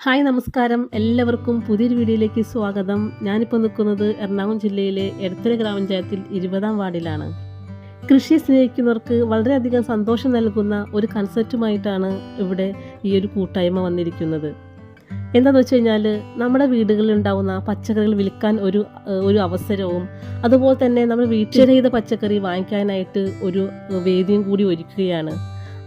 Hi നമസ്കാരം, എല്ലാവർക്കും പുതിയൊരു വീഡിയോയിലേക്ക് സ്വാഗതം. ഞാനിപ്പോൾ നിൽക്കുന്നത് എറണാകുളം ജില്ലയിലെ എടത്തല ഗ്രാമപഞ്ചായത്തിൽ 20-ാം വാർഡിലാണ്. കൃഷിയെ സ്നേഹിക്കുന്നവർക്ക് വളരെയധികം സന്തോഷം നൽകുന്ന ഒരു കൺസെപ്റ്റുമായിട്ടാണ് ഇവിടെ ഈ ഒരു കൂട്ടായ്മ വന്നിരിക്കുന്നത്. എന്താണെന്ന് വെച്ച് കഴിഞ്ഞാൽ, നമ്മുടെ വീടുകളിൽ ഉണ്ടാകുന്ന പച്ചക്കറികൾ വിൽക്കാൻ ഒരു അവസരവും, അതുപോലെ തന്നെ നമ്മൾ വീട്ടിൽ ചെയ്ത പച്ചക്കറി വാങ്ങിക്കാനായിട്ട് ഒരു വേദിയും കൂടി ഒരുക്കുകയാണ്.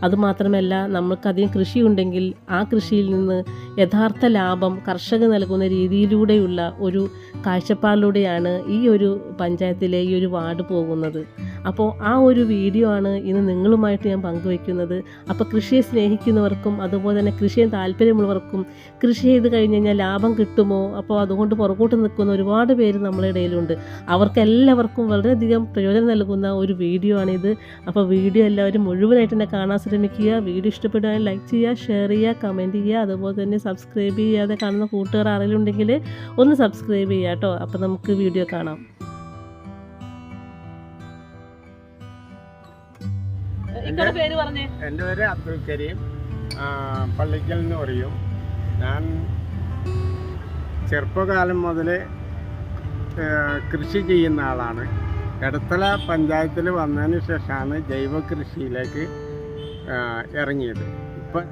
അതുമാത്രമല്ല, നമ്മൾക്കധികം കൃഷിയുണ്ടെങ്കിൽ ആ കൃഷിയിൽ നിന്ന് യഥാർത്ഥ ലാഭം കർഷകർ നൽകുന്ന രീതിയിലൂടെയുള്ള ഒരു കാഴ്ചപ്പാടിലൂടെയാണ് ഈ ഒരു പഞ്ചായത്തിലെ ഈ ഒരു വാർഡ് പോകുന്നത്. അപ്പോൾ ആ ഒരു വീഡിയോ ആണ് ഇന്ന് നിങ്ങളുമായിട്ട് ഞാൻ പങ്കുവയ്ക്കുന്നത്. അപ്പോൾ കൃഷിയെ സ്നേഹിക്കുന്നവർക്കും അതുപോലെ തന്നെ കൃഷിയെ താല്പര്യമുള്ളവർക്കും കൃഷി ചെയ്ത് കഴിഞ്ഞ് കഴിഞ്ഞാൽ ലാഭം കിട്ടുമോ, അപ്പോൾ അതുകൊണ്ട് പുറകോട്ട് നിൽക്കുന്ന ഒരുപാട് പേര് നമ്മുടെ ഇടയിലുണ്ട്. അവർക്കെല്ലാവർക്കും വളരെയധികം പ്രയോജനം നൽകുന്ന ഒരു വീഡിയോ ആണിത്. അപ്പോൾ വീഡിയോ എല്ലാവരും മുഴുവനായിട്ട് തന്നെ കാണാൻ ശ്രമിക്കുക. വീഡിയോ ഇഷ്ടപ്പെടുകയാണെങ്കിൽ ലൈക്ക് ചെയ്യുക, ഷെയർ ചെയ്യുക, കമൻറ്റ് ചെയ്യുക. അതുപോലെ തന്നെ സബ്സ്ക്രൈബ് ചെയ്യാതെ കാണുന്ന കൂട്ടുകാർ ആരെങ്കിലും ഉണ്ടെങ്കിൽ ഒന്ന് സബ്സ്ക്രൈബ് ചെയ്യുക കേട്ടോ. അപ്പോൾ നമുക്ക് വീഡിയോ കാണാം. എൻ്റെ പേര് അബ്ദുൽ കരീം, പള്ളിക്കൽ എന്ന് പറയും. ഞാൻ ചെറുപ്പകാലം മുതൽ കൃഷി ചെയ്യുന്ന ആളാണ്. എടത്തല പഞ്ചായത്തിൽ വന്നതിന് ശേഷമാണ് ജൈവ കൃഷിയിലേക്ക് ഇറങ്ങിയത്. ഇപ്പം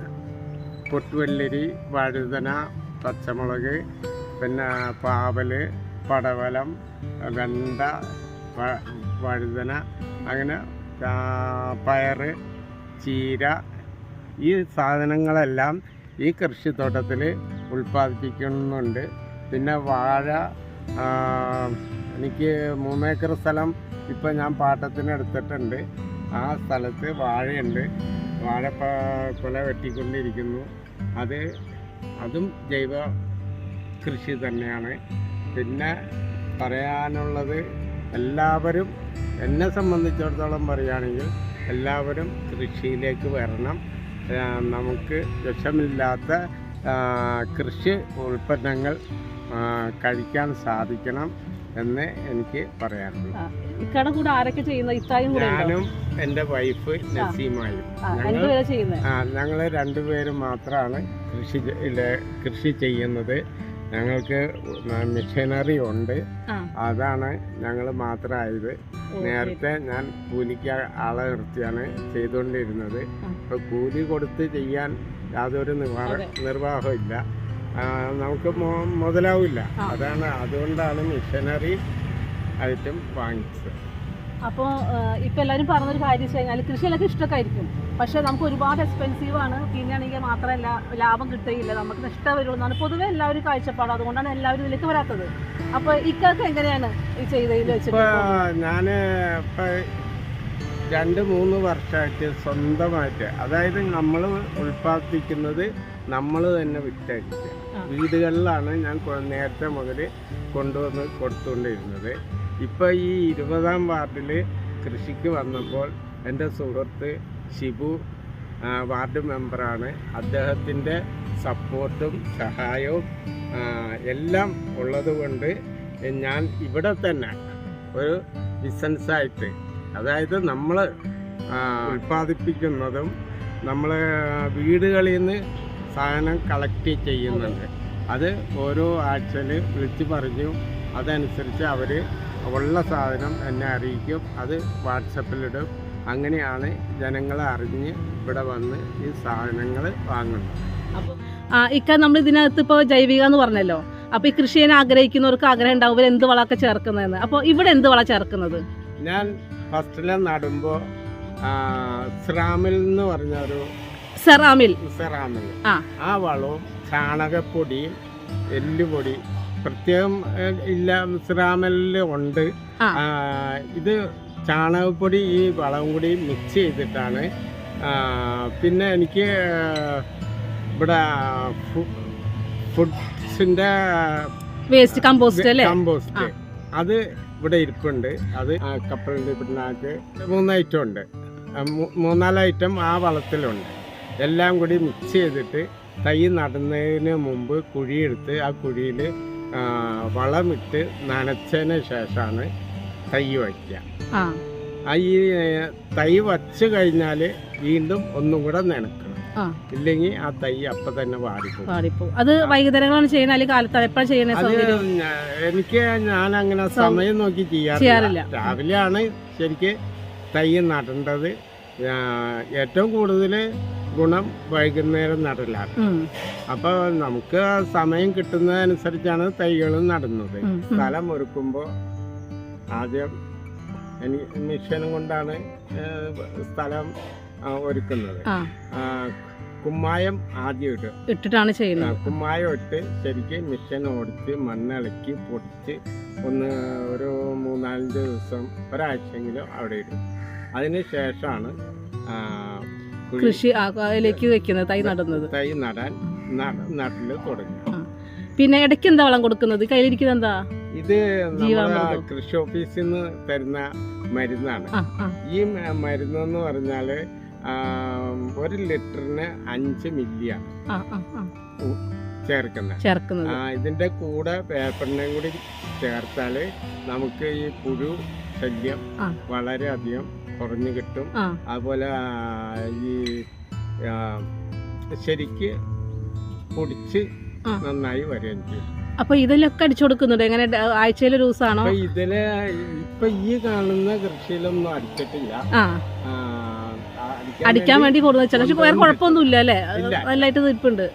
പൊട്ടുവെള്ളരി, വഴുതന, പച്ചമുളക്, പിന്നെ പാവൽ, പടവലം, വെണ്ട, വഴുതന, അങ്ങനെ പയർ, ചീര, ഈ സാധനങ്ങളെല്ലാം ഈ കൃഷിത്തോട്ടത്തിൽ ഉൽപ്പാദിപ്പിക്കുന്നുണ്ട്. പിന്നെ വാഴ, എനിക്ക് 3 ഏക്കർ സ്ഥലം ഇപ്പം ഞാൻ പാട്ടത്തിന് എടുത്തിട്ടുണ്ട്. ആ സ്ഥലത്ത് വാഴയുണ്ട്. വാഴ കൊല വെട്ടിക്കൊണ്ടിരിക്കുന്നു. അതും ജൈവ കൃഷി തന്നെയാണ്. പിന്നെ പറയാനുള്ളത്, എല്ലാവരും, എന്നെ സംബന്ധിച്ചിടത്തോളം പറയുകയാണെങ്കിൽ എല്ലാവരും കൃഷിയിലേക്ക് വരണം. നമുക്ക് വിഷമില്ലാത്ത കൃഷി ഉൽപ്പന്നങ്ങൾ കഴിക്കാൻ സാധിക്കണം എന്ന് എനിക്ക് പറയാനുണ്ട്. ഞാനും എൻ്റെ വൈഫ് നസീമായും ഞങ്ങൾ 2 പേരും മാത്രമാണ് കൃഷി ചെയ്യുന്നത്. ഞങ്ങൾക്ക് മെഷീനറി ഉണ്ട്, അതാണ് ഞങ്ങൾ മാത്രമായത്. നേരത്തെ ഞാൻ കൂലിക്ക് ആളെ നിർത്തിയാണ് ചെയ്തുകൊണ്ടിരുന്നത്. ഇപ്പോൾ കൂലി കൊടുത്ത് ചെയ്യാൻ യാതൊരു നിർവാഹമില്ല, നമുക്ക് മുതലാവില്ല. അതുകൊണ്ടാണ് മെഷീനറി ആയിട്ടും വാങ്ങിച്ചത്. അപ്പോൾ ഇപ്പോൾ എല്ലാവരും പറഞ്ഞൊരു കാര്യം വെച്ച് കഴിഞ്ഞാൽ, കൃഷിയിലൊക്കെ ഇഷ്ടമൊക്കെ ആയിരിക്കും, പക്ഷേ നമുക്ക് ഒരുപാട് എക്സ്പെൻസീവാണ്. പിന്നെയാണെങ്കിൽ മാത്രമല്ല ലാഭം കിട്ടുകയില്ല, നമുക്ക് നഷ്ടം വരുള്ളൂ എന്നാണ് പൊതുവെ എല്ലാവരും കാഴ്ചപ്പാട്. അതുകൊണ്ടാണ് എല്ലാവരും ഇതിലേക്ക് വരാത്തത്. അപ്പോൾ ഇക്കൊക്കെ എങ്ങനെയാണ് ഈ ചെയ്തതിൽ വെച്ചിട്ട്? ഞാൻ ഇപ്പോൾ 2-3 വർഷമായിട്ട് സ്വന്തമായിട്ട്, അതായത് നമ്മൾ ഉൽപ്പാദിപ്പിക്കുന്നത് നമ്മൾ തന്നെ വിറ്റഴിക്കുക. വീടുകളിലാണ് ഞാൻ നേരത്തെ മുതൽ കൊണ്ടുവന്ന് കൊടുത്തുകൊണ്ടിരുന്നത്. ഇപ്പോൾ ഈ 20-ാം വാർഡിൽ കൃഷിക്ക് വന്നപ്പോൾ എൻ്റെ സുഹൃത്ത് ഷിബു വാർഡ് മെമ്പറാണ്. അദ്ദേഹത്തിൻ്റെ സപ്പോർട്ടും സഹായവും എല്ലാം ഉള്ളതുകൊണ്ട് ഞാൻ ഇവിടെ തന്നെ ഒരു ബിസിനസ്സായിട്ട്, അതായത് നമ്മൾ ഉൽപ്പാദിപ്പിക്കുന്നതും നമ്മൾ വീടുകളിൽ നിന്ന് സാധനം കളക്ട് ചെയ്യുന്നുണ്ട്. അത് ഓരോ ആഴ്ചയിൽ വിളിച്ച് പറഞ്ഞു, അതനുസരിച്ച് അവർ ഉള്ള സാധനം എന്നെ അറിയിക്കും, അത് വാട്സപ്പിലിടും. അങ്ങനെയാണ് ജനങ്ങളെ അറിഞ്ഞ് ഇവിടെ വന്ന് ഈ സാധനങ്ങൾ വാങ്ങുന്നത്. അപ്പോൾ നമ്മൾ ഇതിനകത്ത് ഇപ്പോൾ ജൈവിക എന്ന് പറഞ്ഞല്ലോ, അപ്പോൾ ഈ കൃഷി ചെയ്യാൻ ആഗ്രഹിക്കുന്നവർക്ക് ആഗ്രഹം ഉണ്ടാവും എന്ത് വളമൊക്കെ ചേർക്കുന്നതെന്ന്. അപ്പോൾ ഇവിടെ എന്ത് വളം ചേർക്കുന്നത്? ഞാൻ ഫസ്റ്റിലെ നടുമ്പോൾ സെറാമിൽ എന്ന് പറഞ്ഞൊരു സെറാമിൽ ആ വളവും ചാണകപ്പൊടിയും എല്ലുപൊടി പ്രത്യേകം ഇല്ല, സെറാമിൽ ഉണ്ട്. ഇത് ചാണകപ്പൊടി ഈ വളവും കൂടി മിക്സ് ചെയ്തിട്ടാണ്. പിന്നെ എനിക്ക് ഇവിടെ ഫുഡ്സിൻ്റെ വേസ്റ്റ് കമ്പോസ്റ്റ് അത് ഇവിടെ ഇരിപ്പുണ്ട്. അത് കപ്പലിൻ്റെ പിണ്ണാക്ക് 3 ഐറ്റം ഉണ്ട്, 3-4 ഐറ്റം ആ വളത്തിലുണ്ട്. എല്ലാം കൂടി മിക്സ് ചെയ്തിട്ട് തൈ നടുന്നതിന് മുമ്പ് കുഴിയെടുത്ത് ആ കുഴിയിൽ വളമിട്ട് നനച്ചതിന് ശേഷമാണ് തൈ വയ്ക്കുക. ഈ തൈ വച്ച് കഴിഞ്ഞാൽ വീണ്ടും ഒന്നും കൂടെ നനക്കണം. ഇല്ലെങ്കിൽ ആ തൈ അപ്പം തന്നെ വാടിപ്പോകും. അത് വൈകുന്നേരങ്ങളാണ് ചെയ്യണത് അല്ലെങ്കിൽ കാലത്ത് എപ്പോഴാണ് ചെയ്യണത്? ഞാൻ അങ്ങനെ സമയം നോക്കി ചെയ്യാറില്ല. രാവിലെയാണ് ശരിക്ക് തൈ നടേണ്ടത്. ഏറ്റവും കൂടുതൽ ഗുണം വൈകുന്നേരം നടലാണ്. അപ്പോൾ നമുക്ക് സമയം കിട്ടുന്നതനുസരിച്ചാണ് തൈകൾ നടുന്നത്. സ്ഥലം ഒരുക്കുമ്പോൾ ആദ്യം മിഷനും കൊണ്ടാണ് സ്ഥലം ഒരുക്കുന്നത്. കുമ്മായം ആദ്യം ഇട്ടിട്ടാണ് ചെയ്യുന്നത്. കുമ്മായം ഇട്ട് ശരിക്കും മിഷൻ ഓടിച്ച് മണ്ണിളക്കി പൊടിച്ച് ഒരു 3-4 ദിവസം ഒരാഴ്ചയെങ്കിലും അവിടെ ഇടും. അതിന് ശേഷമാണ് കൃഷിയിലേക്ക് വെക്കുന്നത്, തൈ നടുന്നത്. തൈ നടല് തുടങ്ങി. പിന്നെ ഇടയ്ക്ക് എന്താ വളം കൊടുക്കുന്നത്? കയ്യിലിരിക്കുന്നത് എന്താ? ഇത് കൃഷി ഓഫീസിൽ നിന്ന് തരുന്ന മരുന്നാണ്. ഈ മരുന്നെന്ന് പറഞ്ഞാല് 1 ലിറ്ററിന് 5 മില്ലിയാണ് ചേർക്കുന്നത്. ഇതിന്റെ കൂടെ പേപ്പറിനെയും കൂടി ചേർത്താല് നമുക്ക് ഈ പുഴു ശല്യം വളരെയധികം കുറഞ്ഞു കിട്ടും. അതുപോലെ ഈ ശരിക്ക് പൊടിച്ച് നന്നായി വരികയും ചെയ്യും. അപ്പൊ ഇതിലൊക്കെ അടിച്ചു കൊടുക്കുന്നുണ്ട്? എങ്ങനെ ആഴ്ചയിൽ ഒരു ദിവസമാണോ? ഇതില് ഇപ്പൊ ഈ കാണുന്ന കൃഷിയിലൊന്നും അടിച്ചിട്ടില്ല. അടിക്കാൻ വേണ്ടി കൊടുക്കുന്ന വേറെ കുഴപ്പമൊന്നുമില്ല അല്ലേ? നല്ലതായിട്ട് നിൽപ്പുണ്ട്,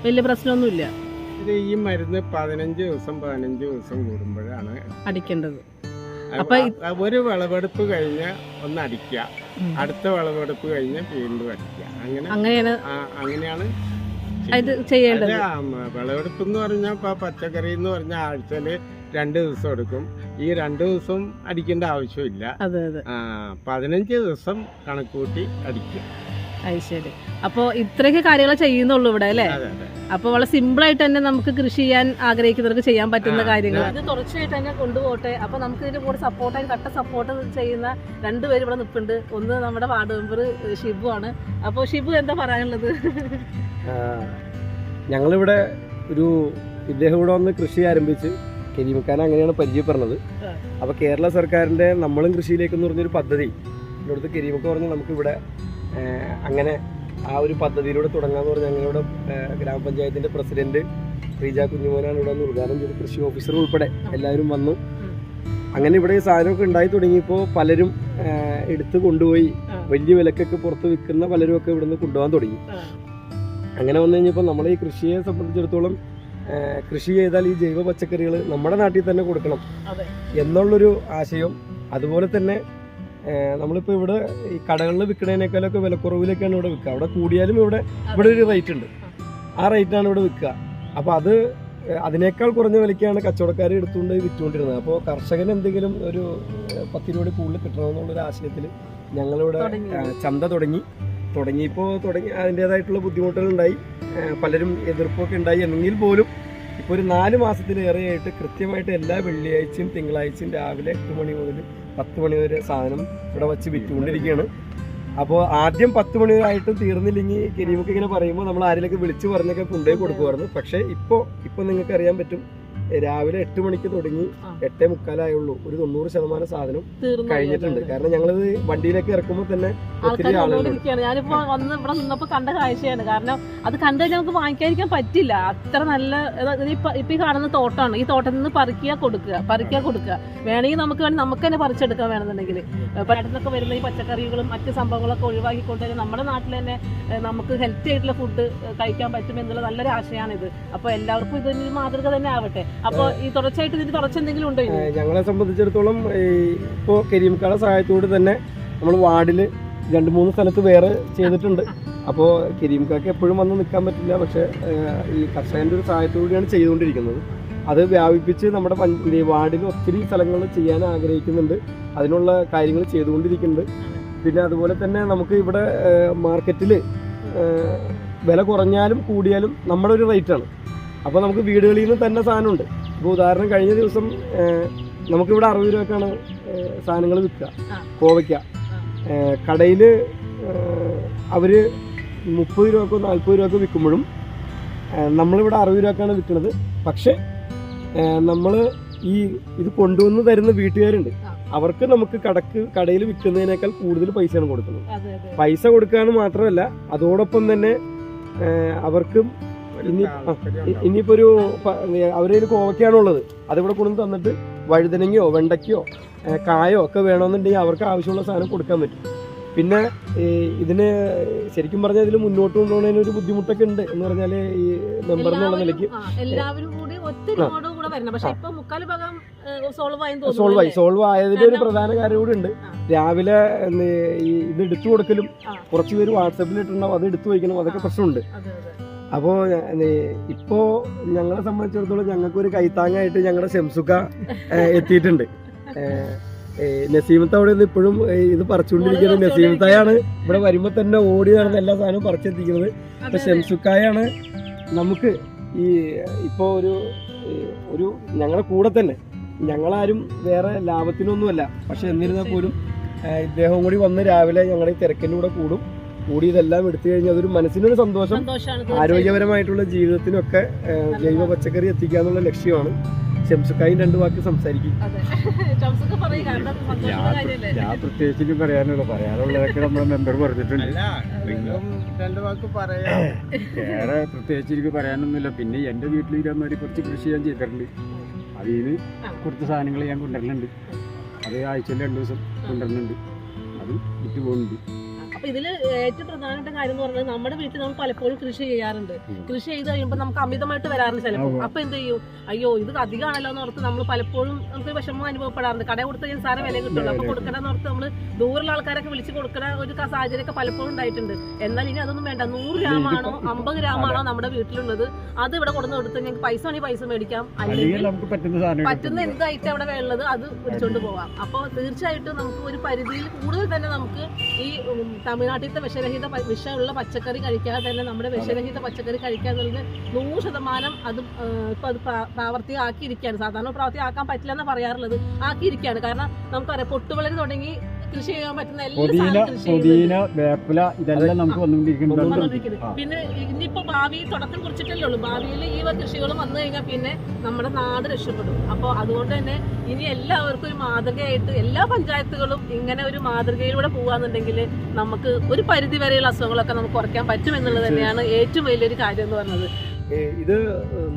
വലിയ പ്രശ്നമൊന്നുമില്ല. ഇത് ഈ മരുന്ന് 15 ദിവസം കൂടുമ്പോഴാണ് അടിക്കേണ്ടത്. അപ്പൊ ഒരു വിളവെടുപ്പ് കഴിഞ്ഞ് ഒന്ന് അടിക്കുക, അടുത്ത വിളവെടുപ്പ് കഴിഞ്ഞ് വീണ്ടും അടിക്കുക. അങ്ങനെയാണ് ചെയ്യേണ്ടത്. വിളവെടുപ്പ് എന്ന് പറഞ്ഞാൽ ഇപ്പൊ പച്ചക്കറി എന്ന് പറഞ്ഞാൽ ആഴ്ചയില് 2 ദിവസം എടുക്കും. ഈ 2 ദിവസം അടിക്കേണ്ട ആവശ്യമില്ല. 15 ദിവസം കണക്കൂട്ടി അടിക്കും. ശരി. അപ്പൊ ഇത്രയൊക്കെ കാര്യങ്ങൾ ചെയ്യുന്നുള്ളൂ ഇവിടെ അല്ലേ? അപ്പൊ വളരെ സിമ്പിൾ ആയിട്ട് തന്നെ നമുക്ക് കൃഷി ചെയ്യാൻ ആഗ്രഹിക്കുന്നവർക്ക് ചെയ്യാൻ പറ്റുന്ന കാര്യങ്ങൾ. ഇത് തുടർച്ചയായിട്ട് തന്നെ കൊണ്ടുപോട്ടെ. അപ്പൊ നമുക്ക് ഇതിന്റെ കൂടെ സപ്പോർട്ടായി സപ്പോർട്ട് ചെയ്യുന്ന 2 പേര് ഇവിടെ നിൽപ്പുണ്ട്. ഒന്ന് നമ്മുടെ വാർഡ് മെമ്പർ ഷിബു ആണ്. അപ്പോൾ ഷിബു എന്താ പറയാനുള്ളത്? ഞങ്ങളിവിടെ ഇദ്ദേഹം ഇവിടെ വന്ന് കൃഷി ആരംഭിച്ച് കരീമക്കാരൻ അങ്ങനെയാണ് പരിചയപ്പെടുന്നത്. അപ്പോൾ കേരള സർക്കാരിൻ്റെ നമ്മളും കൃഷിയിലേക്ക് എന്ന് പറഞ്ഞൊരു പദ്ധതി ഇവിടുത്തെ കരീമക്ക പറഞ്ഞ് നമുക്കിവിടെ അങ്ങനെ ആ ഒരു പദ്ധതിയിലൂടെ തുടങ്ങാമെന്ന് പറഞ്ഞ് ഞങ്ങളിവിടെ ഗ്രാമപഞ്ചായത്തിൻ്റെ പ്രസിഡന്റ് റീജ കുഞ്ഞുമോനാണ് ഇവിടെ വന്ന് ഉദ്ഘാടനം ചെയ്ത്. കൃഷി ഓഫീസർ ഉൾപ്പെടെ എല്ലാവരും വന്നു. അങ്ങനെ ഇവിടെ ഈ സാധനമൊക്കെ ഉണ്ടായി തുടങ്ങിയപ്പോൾ പലരും എടുത്ത് കൊണ്ടുപോയി വലിയ വിലക്കൊക്കെ പുറത്ത് വിൽക്കുന്ന പലരും ഒക്കെ ഇവിടുന്ന് കൊണ്ടുപോകാൻ തുടങ്ങി. അങ്ങനെ വന്നു കഴിഞ്ഞപ്പോൾ നമ്മൾ ഈ കൃഷിയെ സംബന്ധിച്ചിടത്തോളം കൃഷി ചെയ്താൽ ഈ ജൈവ പച്ചക്കറികൾ നമ്മുടെ നാട്ടിൽ തന്നെ കൊടുക്കണം എന്നുള്ളൊരു ആശയം. അതുപോലെ തന്നെ നമ്മളിപ്പോൾ ഇവിടെ ഈ കടകളിൽ വിൽക്കുന്നതിനേക്കാളൊക്കെ വിലക്കുറവിലേക്കാണ് ഇവിടെ വിൽക്കുക. അവിടെ കൂടിയാലും ഇവിടെ ഒരു റേറ്റ് ഉണ്ട്, ആ റേറ്റാണ് ഇവിടെ വിൽക്കുക. അപ്പോൾ അതിനേക്കാൾ കുറഞ്ഞ വിലയ്ക്കാണ് കച്ചവടക്കാർ എടുത്തുകൊണ്ട് വിറ്റുകൊണ്ടിരുന്നത്. അപ്പോൾ കർഷകന് എന്തെങ്കിലും ഒരു 10 രൂപ കൂടുതൽ കിട്ടണമെന്നുള്ളൊരു ആശയത്തിൽ ഞങ്ങളിവിടെ ചന്ത തുടങ്ങിയപ്പോൾ അതിൻ്റേതായിട്ടുള്ള ബുദ്ധിമുട്ടുകളുണ്ടായി, പലരും എതിർപ്പൊക്കെ ഉണ്ടായി. എന്നെങ്കിൽ പോലും ഇപ്പോൾ ഒരു 4 മാസത്തിലേറെയായിട്ട് കൃത്യമായിട്ട് എല്ലാ വെള്ളിയാഴ്ചയും തിങ്കളാഴ്ചയും രാവിലെ 8 മണി മുതൽ 10 മണി വരെ സാധനം ഇവിടെ വച്ച് വിറ്റുകൊണ്ടിരിക്കുകയാണ്. അപ്പോൾ ആദ്യം 10 മണി ആയിട്ടും തീർന്നില്ലെങ്കിൽ കരീമൊക്കെ ഇങ്ങനെ പറയുമ്പോൾ നമ്മൾ ആരെയൊക്കെ വിളിച്ച് പറഞ്ഞൊക്കെ കൊണ്ടുപോയി കൊടുക്കുമായിരുന്നു. പക്ഷേ ഇപ്പോൾ നിങ്ങൾക്ക് അറിയാൻ പറ്റും, രാവിലെ 8 മണിക്ക് തുടങ്ങി 8:45 ആയുള്ളൂ. ഒരു 90% സാധനം കഴിഞ്ഞിട്ടുണ്ട്. കാരണം ഞങ്ങളിത് വണ്ടിയിലേക്ക് ഇറക്കുമ്പോൾ തന്നെ ഒത്തിരി ആളുകളുണ്ട്. ഞാനിപ്പോ വന്ന് ഇവിടെ നിന്നപ്പോ കണ്ട കാഴ്ചയാണ്. കാരണം അത് കണ്ടു കഴിഞ്ഞാൽ നമുക്ക് വാങ്ങിക്കാതിരിക്കാൻ പറ്റില്ല. അത്ര നല്ല ഇപ്പൊ ഈ കാണുന്ന തോട്ടമാണ്. ഈ തോട്ടത്തിൽ നിന്ന് പറിക്കുക കൊടുക്കുക. വേണമെങ്കിൽ നമുക്ക് തന്നെ പറിച്ചെടുക്കാൻ വേണമെന്നുണ്ടെങ്കിൽ പെട്ടെന്നൊക്കെ വരുന്ന ഈ പച്ചക്കറികളും മറ്റ് സംഭവങ്ങളൊക്കെ ഒഴിവാക്കിക്കൊണ്ട് നമ്മുടെ നാട്ടിൽ തന്നെ നമുക്ക് ഹെൽത്തി ആയിട്ടുള്ള ഫുഡ് കഴിക്കാൻ പറ്റും എന്നുള്ള നല്ലൊരു ആശയമാണിത്. അപ്പൊ എല്ലാവർക്കും ഇതൊരു മാതൃക തന്നെ ആവട്ടെ. അപ്പൊ ഈ തുടർച്ചയായിട്ട് ഇതിന് എന്തെങ്കിലും ഉണ്ടോ? ഞങ്ങളെ സംബന്ധിച്ചിടത്തോളം ഇപ്പോൾ കരീംക്കാരുടെ സഹായത്തോട് തന്നെ നമ്മൾ വാർഡിൽ 2-3 സ്ഥലത്ത് വേറെ ചെയ്തിട്ടുണ്ട്. അപ്പോൾ കരീംക്കാർക്ക് എപ്പോഴും വന്ന് നിൽക്കാൻ പറ്റില്ല. പക്ഷേ ഈ കർഷകൻ്റെ ഒരു സഹായത്തോടെയാണ് ചെയ്തുകൊണ്ടിരിക്കുന്നത്. അത് വ്യാപിപ്പിച്ച് നമ്മുടെ വാർഡിൽ ഒത്തിരി സ്ഥലങ്ങൾ ചെയ്യാൻ ആഗ്രഹിക്കുന്നുണ്ട്. അതിനുള്ള കാര്യങ്ങൾ ചെയ്തുകൊണ്ടിരിക്കുന്നുണ്ട്. പിന്നെ അതുപോലെ തന്നെ നമുക്ക് ഇവിടെ മാർക്കറ്റിൽ വില കുറഞ്ഞാലും കൂടിയാലും നമ്മുടെ ഒരു റേറ്റാണ്. അപ്പോൾ നമുക്ക് വീടുകളിൽ നിന്ന് തന്നെ സാധനമുണ്ട്. ഇപ്പോൾ ഉദാഹരണം കഴിഞ്ഞ ദിവസം നമുക്കിവിടെ 60 രൂപക്കാണ് സാധനങ്ങൾ വിൽക്കുക. കോവയ്ക്ക കടയിൽ അവർ 30 രൂപക്കോ 40 രൂപക്കോ വിൽക്കുമ്പോഴും നമ്മളിവിടെ 60 രൂപക്കാണ് വിൽക്കുന്നത്. പക്ഷേ നമ്മൾ ഇത് കൊണ്ടുവന്ന് തരുന്ന വീട്ടുകാരുണ്ട്. അവർക്ക് നമുക്ക് കടയിൽ വിൽക്കുന്നതിനേക്കാൾ കൂടുതൽ പൈസയാണ് കൊടുക്കുന്നത്. പൈസ കൊടുക്കാന്ന് മാത്രമല്ല, അതോടൊപ്പം തന്നെ അവർക്കും ഇനിയിപ്പോ ഒരു അവരൊരു കോവയ്ക്കാണുള്ളത്, അതിവിടെ കൊണ്ടു തന്നിട്ട് വഴുതനങ്ങയോ വെണ്ടയ്ക്കോ കായോ ഒക്കെ വേണമെന്നുണ്ടെങ്കിൽ അവർക്ക് ആവശ്യമുള്ള സാധനം കൊടുക്കാൻ പറ്റും. പിന്നെ ഇതിന് ശരിക്കും പറഞ്ഞാൽ ഇതിൽ മുന്നോട്ട് കൊണ്ടുപോകുന്നതിന് ഒരു ബുദ്ധിമുട്ടൊക്കെ ഉണ്ട് എന്ന് പറഞ്ഞാല് ഈ മെമ്പർ എന്നുള്ള നിലയ്ക്ക് സോൾവ് ആയതിന്റെ ഒരു പ്രധാന കാര്യം കൂടി ഉണ്ട്. രാവിലെ ഇത് എടുത്തു കൊടുക്കലും കുറച്ചു പേര് വാട്സാപ്പിൽ ഇട്ടുണ്ടാവും, അത് എടുത്തു വയ്ക്കണം, അതൊക്കെ പ്രശ്നമുണ്ട്. അപ്പോൾ ഇപ്പോ ഞങ്ങളെ സംബന്ധിച്ചിടത്തോളം ഞങ്ങൾക്ക് ഒരു കൈത്താങ്ങായിട്ട് ഞങ്ങളുടെ ഷംസുക്ക എത്തിയിട്ടുണ്ട്. നസീമത്ത് അവിടെ നിന്ന് ഇപ്പോഴും ഇത് പറിച്ചുകൊണ്ടിരിക്കുന്നത്. നസീമത്തായാണ് ഇവിടെ വരുമ്പോ തന്നെ ഓടി നടന്ന് എല്ലാ സാധനവും പറിച്ചെത്തിക്കുന്നത്. അപ്പൊ ഷംസുക്കായാണ് നമുക്ക് ഈ ഇപ്പോ ഒരു ഞങ്ങളുടെ കൂടെ തന്നെ, ഞങ്ങളാരും വേറെ ലാഭത്തിനൊന്നുമല്ല, പക്ഷെ എന്നിരുന്നാൽ പോലും ഇദ്ദേഹം കൂടി വന്ന് രാവിലെ ഞങ്ങളുടെ ഈ തിരക്കിൻ്റെ കൂടെ കൂടി ഇതെല്ലാം എടുത്തു കഴിഞ്ഞാൽ അതൊരു മനസ്സിനൊരു സന്തോഷം, ആരോഗ്യപരമായിട്ടുള്ള ജീവിതത്തിനൊക്കെ ജൈവ പച്ചക്കറി എത്തിക്കാന്നുള്ള ലക്ഷ്യമാണ്. ഷംസുക്കായും 2 വാക്ക് സംസാരിക്കും. ഞാൻ പ്രത്യേകിച്ച് പറയാനുള്ളതൊക്കെ നമ്മുടെ മെമ്പർ പറഞ്ഞിട്ടുണ്ട്. 2 വാക്ക് പറയാം, വേറെ പ്രത്യേകിച്ച് എനിക്ക് പറയാനൊന്നുമില്ല. പിന്നെ എൻ്റെ വീട്ടിൽ ഇതേമാതിരി കുറച്ച് കൃഷി ഞാൻ ചെയ്തിട്ടുണ്ട്. അതിൽ നിന്ന് കുറച്ച് സാധനങ്ങൾ ഞാൻ കൊണ്ടുവരുന്നുണ്ട്. അത് ആഴ്ചയിൽ 2 ദിവസം കൊണ്ടുവരുന്നുണ്ട്. അത് വിറ്റ് പോകുന്നുണ്ട്. അപ്പൊ ഇതില് ഏറ്റവും പ്രധാനപ്പെട്ട കാര്യം എന്ന് പറഞ്ഞാൽ നമ്മുടെ വീട്ടിൽ നമ്മൾ പലപ്പോഴും കൃഷി ചെയ്യാറുണ്ട്. കൃഷി ചെയ്ത് കഴിയുമ്പോൾ നമുക്ക് അമിതമായിട്ട് വരാറുണ്ട് ചിലപ്പോൾ. അപ്പൊ എന്ത് ചെയ്യും, അയ്യോ ഇത് അധികമാണല്ലോ എന്ന് ഓർത്ത് നമ്മൾ പലപ്പോഴും നമുക്ക് വിഷമം അനുഭവപ്പെടാറുണ്ട്. കട കൊടുത്ത് കഴിഞ്ഞാൽ സാറ് വില കിട്ടുള്ളൂ, അപ്പൊ കൊടുക്കണമെന്ന് ഓർത്ത് നമ്മൾ ദൂരെയുള്ള ആൾക്കാരൊക്കെ വിളിച്ച് കൊടുക്കുന്ന ഒരു സാഹചര്യമൊക്കെ പലപ്പോഴും ഉണ്ടായിട്ടുണ്ട്. എന്നാൽ ഇനി അതൊന്നും വേണ്ട. 100 ഗ്രാമാണോ 50 ഗ്രാമാണോ നമ്മുടെ വീട്ടിലുള്ളത്, അത് ഇവിടെ കൊടുത്ത് കൊടുത്ത് ഞങ്ങൾക്ക് പൈസ വേണമെങ്കിൽ പൈസ മേടിക്കാം, അല്ലെങ്കിൽ പറ്റുന്ന എന്ത് ഐറ്റം അവിടെ ഉള്ളത് അത് പിടിച്ചോണ്ട് പോവാം. അപ്പോൾ തീർച്ചയായിട്ടും നമുക്ക് ഒരു പരിധിയിൽ കൂടുതൽ തന്നെ നമുക്ക് ഈ തമിഴ്നാട്ടിലത്തെ വിഷമുള്ള പച്ചക്കറി കഴിക്കാതെ തന്നെ നമ്മുടെ വിഷരഹിത പച്ചക്കറി കഴിക്കുക എന്നുള്ളത് 100% അത് ഇപ്പൊ അത് പ്രാവർത്തികമാക്കിയിരിക്കുകയാണ്. സാധാരണ പ്രാവർത്തികമാക്കാൻ പറ്റില്ല എന്ന് പറയാറുള്ളത് ആക്കിയിരിക്കുകയാണ്. കാരണം നമുക്കറിയാം പൊട്ടുവളരി തുടങ്ങി കൃഷി ചെയ്യാൻ പറ്റുന്ന ഇതെല്ലാം നമുക്ക് വന്നുകൊണ്ടിരിക്കുന്നുണ്ട്. പിന്നെ ഇനിയിപ്പോ ഭാവി തുടക്കം കുറിച്ചിട്ടല്ലേ ഉള്ളൂ. ഭാവിയിൽ ഈ കൃഷികളും വന്നു കഴിഞ്ഞാൽ പിന്നെ നമ്മുടെ നാട് രക്ഷപ്പെടും. അപ്പോൾ അതുകൊണ്ട് തന്നെ ഇനി എല്ലാവർക്കും ഒരു മാതൃകയായിട്ട് എല്ലാ പഞ്ചായത്തുകളും ഇങ്ങനെ ഒരു മാതൃകയിലൂടെ പോകാന്നുണ്ടെങ്കിൽ നമുക്ക് ഒരു പരിധി വരെയുള്ള അസുഖങ്ങളൊക്കെ നമുക്ക് കുറയ്ക്കാൻ പറ്റും എന്നുള്ളത് തന്നെയാണ് ഏറ്റവും വലിയൊരു കാര്യം എന്ന് പറഞ്ഞത്. ഇത്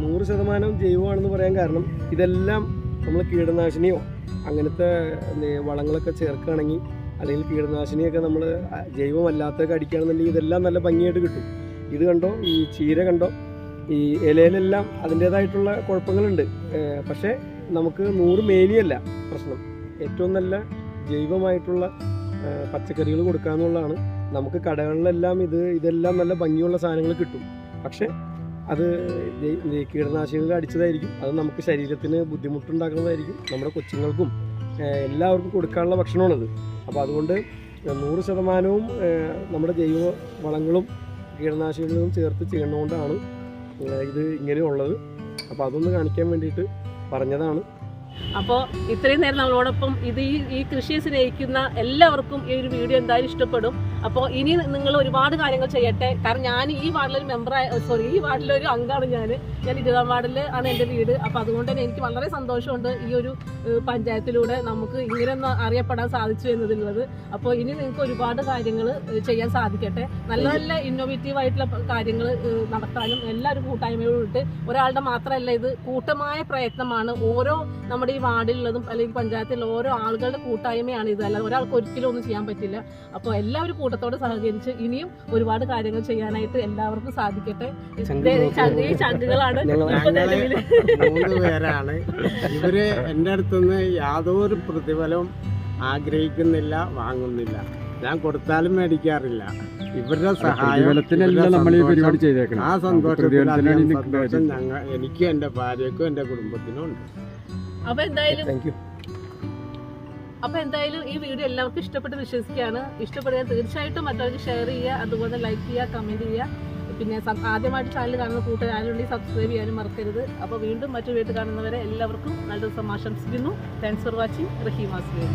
100% ജൈവമാണെന്ന് പറയാൻ കാരണം ഇതെല്ലാം നമ്മൾ കീടനാശിനിയോ അങ്ങനത്തെ വളങ്ങളൊക്കെ ചേർക്കുകയാണെങ്കിൽ, അല്ലെങ്കിൽ കീടനാശിനിയൊക്കെ നമ്മൾ ജൈവമല്ലാത്തൊക്കെ അടിക്കുകയാണെന്നുണ്ടെങ്കിൽ ഇതെല്ലാം നല്ല ഭംഗിയായിട്ട് കിട്ടും. ഇത് കണ്ടോ, ഈ ചീര കണ്ടോ, ഈ ഇലയിലെല്ലാം അതിൻ്റേതായിട്ടുള്ള കുഴപ്പങ്ങളുണ്ട്. പക്ഷേ നമുക്ക് 100 മേനിയല്ല പ്രശ്നം. ഏറ്റവും നല്ല ജൈവമായിട്ടുള്ള പച്ചക്കറികൾ കൊടുക്കുക എന്നുള്ളതാണ്. നമുക്ക് കടകളിലെല്ലാം ഇതെല്ലാം നല്ല ഭംഗിയുള്ള സാധനങ്ങൾ കിട്ടും. പക്ഷേ അത് കീടനാശിനികൾ അടിച്ചതായിരിക്കും. അത് നമുക്ക് ശരീരത്തിന് ബുദ്ധിമുട്ടുണ്ടാക്കുന്നതായിരിക്കും. നമ്മുടെ കൊച്ചുങ്ങൾക്കും എല്ലാവർക്കും കൊടുക്കാനുള്ള ഭക്ഷണമാണത്. അപ്പോൾ അതുകൊണ്ട് 100% നമ്മുടെ ജൈവ വളങ്ങളും കീടനാശിനികളും ചേർത്ത് ചെയ്യുന്നതുകൊണ്ടാണ് ഇത് ഇങ്ങനെയുള്ളത്. അപ്പോൾ അതൊന്ന് കാണിക്കാൻ വേണ്ടിയിട്ട് പറഞ്ഞതാണ്. അപ്പോൾ ഇത്രയും നേരം നമ്മളോടൊപ്പം ഈ കൃഷിയെ സ്നേഹിക്കുന്ന എല്ലാവർക്കും ഈ ഒരു വീഡിയോ എന്തായാലും ഇഷ്ടപ്പെടും. അപ്പോൾ ഇനി നിങ്ങൾ ഒരുപാട് കാര്യങ്ങൾ ചെയ്യട്ടെ. കാരണം ഞാൻ ഈ വാർഡിലൊരു ഈ വാർഡിലൊരു അംഗമാണ്. ഞാൻ 20ാം വാർഡിൽ ആണ് എൻ്റെ വീട്. അപ്പോൾ അതുകൊണ്ട് തന്നെ എനിക്ക് വളരെ സന്തോഷമുണ്ട് ഈ ഒരു പഞ്ചായത്തിലൂടെ നമുക്ക് ഇങ്ങനെയൊന്ന് അറിയപ്പെടാൻ സാധിച്ചു എന്നതിലുള്ളത്. അപ്പോൾ ഇനി നിങ്ങൾക്ക് ഒരുപാട് കാര്യങ്ങൾ ചെയ്യാൻ സാധിക്കട്ടെ. നല്ല നല്ല ഇന്നോവേറ്റീവ് ആയിട്ടുള്ള കാര്യങ്ങൾ നടത്താനും എല്ലാവരും കൂട്ടായ്മയോട് ഒരാളുടെ മാത്രമല്ല, ഇത് കൂട്ടമായ പ്രയത്നമാണ്. ഓരോ നമ്മുടെ ഈ വാർഡിലുള്ളതും അല്ലെങ്കിൽ പഞ്ചായത്തിലുള്ള ഓരോ ആളുകളുടെ കൂട്ടായ്മയാണ് ഇത്. അല്ലാതെ ഒരാൾക്ക് ഒരിക്കലും ഒന്നും ചെയ്യാൻ പറ്റില്ല. അപ്പോൾ എല്ലാവരും കൂട്ടത്തോടെ സഹകരിച്ച് ഇനിയും ഒരുപാട് കാര്യങ്ങൾ ചെയ്യാനായിട്ട് എല്ലാവർക്കും സാധിക്കട്ടെ. ഈ ചങ്കുകളാണ് 3 പേരാണ്. ഇവര് എൻ്റെ അടുത്തുനിന്ന് യാതൊരു പ്രതിഫലവും ആഗ്രഹിക്കുന്നില്ല, വാങ്ങുന്നില്ല. ഞാൻ കൊടുത്താലും മേടിക്കാറില്ല. ഇവരുടെ സഹായം ആ സന്തോഷത്തിൽ എനിക്കും എൻ്റെ ഭാര്യക്കും എൻ്റെ കുടുംബത്തിനും ഉണ്ട്. അപ്പൊ എന്തായാലും ഈ വീഡിയോ എല്ലാവർക്കും ഇഷ്ടപ്പെട്ട് വിശ്വസിക്കുകയാണ്. ഇഷ്ടപ്പെടുക തീർച്ചയായിട്ടും മറ്റവർക്ക് ഷെയർ ചെയ്യുക, അതുപോലെ ലൈക്ക് ചെയ്യുക, കമന്റ് ചെയ്യുക. പിന്നെ ആദ്യമായിട്ട് ചാനൽ കാണുന്ന കൂട്ടുകാരുണ്ടെങ്കിൽ സബ്സ്ക്രൈബ് ചെയ്യാനും മറക്കരുത്. അപ്പോൾ വീണ്ടും മറ്റു വീട്ടിൽ കാണുന്നവരെ എല്ലാവർക്കും നല്ല ദിവസം ആശംസിക്കുന്നു. Thanks for watching. റഹീമാസ്.